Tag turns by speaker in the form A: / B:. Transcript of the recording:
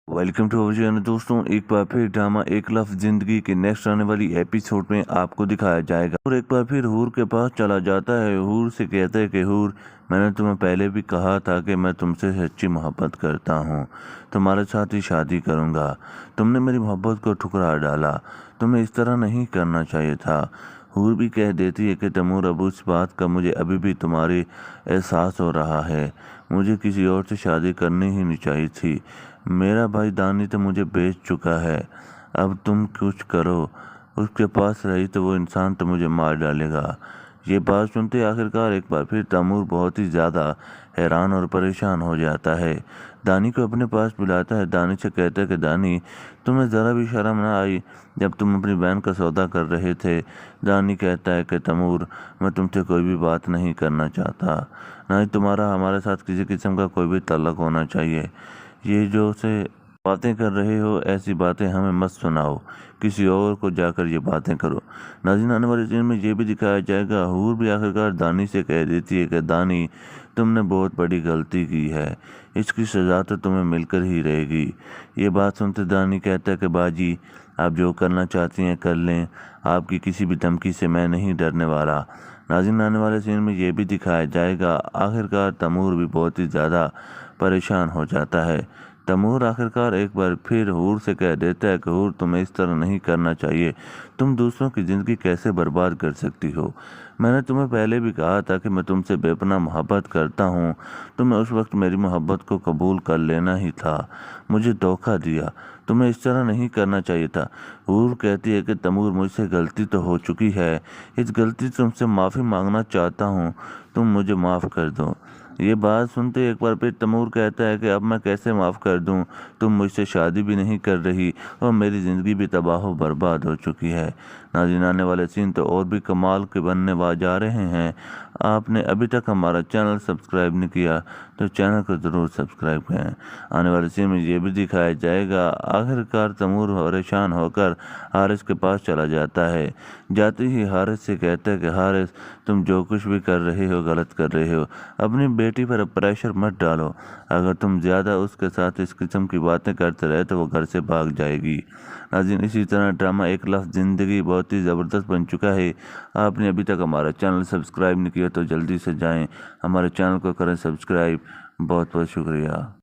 A: Welcome to our channel दोस्तों। एक बार फिर ड्रामा एक लफ्ज़ जिंदगी के नेक्स्ट आने वाली एपिसोड में आपको दिखाया जाएगा। और एक बार फिर हूर के पास चला जाता है। हूर से कहता है कि हूर, मैंने तुम्हें पहले भी कहा था कि मैं तुमसे सच्ची मोहब्बत करता हूँ, तुम्हारे साथ ही शादी करूँगा। तुमने मेरी मोहब्बत को ठुकरा डाला, तुम्हें इस तरह नहीं करना चाहिए था। हूर भी कह देती है कि तैमूर, अब उस बात का मुझे अभी भी तुम्हारी एहसास हो रहा है। मुझे किसी और से शादी करनी ही नहीं चाहिए थी। मेरा भाई दानी तो मुझे बेच चुका है, अब तुम कुछ करो। उसके पास रही तो वो इंसान तो मुझे मार डालेगा। ये बात सुनते आखिरकार एक बार फिर तैमूर बहुत ही ज़्यादा हैरान और परेशान हो जाता है। दानी को अपने पास बुलाता है। दानी से कहता है कि दानी, तुम्हें ज़रा भी शर्म ना आई जब तुम अपनी बहन का सौदा कर रहे थे। दानी कहता है कि तैमूर, मैं तुमसे कोई भी बात नहीं करना चाहता, ना ही तुम्हारा हमारे साथ किसी किस्म का कोई भी ताल्लुक होना चाहिए। ये जो से बातें कर रहे हो, ऐसी बातें हमें मत सुनाओ, किसी और को जाकर ये बातें करो। नाज़रीन, आने वाले सीन में ये भी दिखाया जाएगा। हूर भी आखिरकार दानी से कह देती है कि दानी, तुमने बहुत बड़ी गलती की है, इसकी सज़ा तो तुम्हें मिलकर ही रहेगी। ये बात सुनते दानी कहता है कि बाजी, आप जो करना चाहती हैं कर लें, आपकी किसी भी धमकी से मैं नहीं डरने वाला। नाज़रीन, आने वाले सीन में ये भी दिखाया जाएगा। आखिरकार तैमूर भी बहुत ही ज़्यादा परेशान हो जाता है। तैमूर आखिरकार एक बार फिर हूर से कह देता है कि हूर, तुम्हें इस तरह नहीं करना चाहिए। तुम दूसरों की ज़िंदगी कैसे बर्बाद कर सकती हो? मैंने तुम्हें पहले भी कहा था कि मैं तुमसे बेपनाह मोहब्बत करता हूँ। तुम्हें उस वक्त मेरी मोहब्बत को कबूल कर लेना ही था, मुझे धोखा दिया। तुम्हें इस तरह नहीं करना चाहिए था। हूर कहती है कि तैमूर, मुझसे गलती तो हो चुकी है, इस गलती से तुमसे माफ़ी मांगना चाहता हूँ, तुम मुझे माफ़ कर दो। ये बात सुनते एक बार फिर तैमूर कहता है कि अब मैं कैसे माफ़ कर दूं? तुम मुझसे शादी भी नहीं कर रही और मेरी ज़िंदगी भी तबाह व बर्बाद हो चुकी है। नाज़रीन, आने वाले सीन तो और भी कमाल के बनने जा रहे हैं। आपने अभी तक हमारा चैनल सब्सक्राइब नहीं किया तो चैनल को ज़रूर सब्सक्राइब करें। आने वाले सीन में ये भी दिखाया जाएगा। आखिरकार तैमूर परेशान होकर हारिस के पास चला जाता है। जाते ही हारिस से कहता है कि हारिस, तुम जो कुछ भी कर रहे हो गलत कर रहे हो। अपनी बेटी पर प्रेशर मत डालो, अगर तुम ज़्यादा उसके साथ इस किस्म की बातें करते रहे तो वो घर से भाग जाएगी। नाज़रीन, इसी तरह ड्रामा एक लफ्ज़ ज़िंदगी बहुत ही ज़बरदस्त बन चुका है। आपने अभी तक हमारा चैनल सब्सक्राइब नहीं किया तो जल्दी से जाएं, हमारे चैनल को करें सब्सक्राइब। बहुत बहुत शुक्रिया।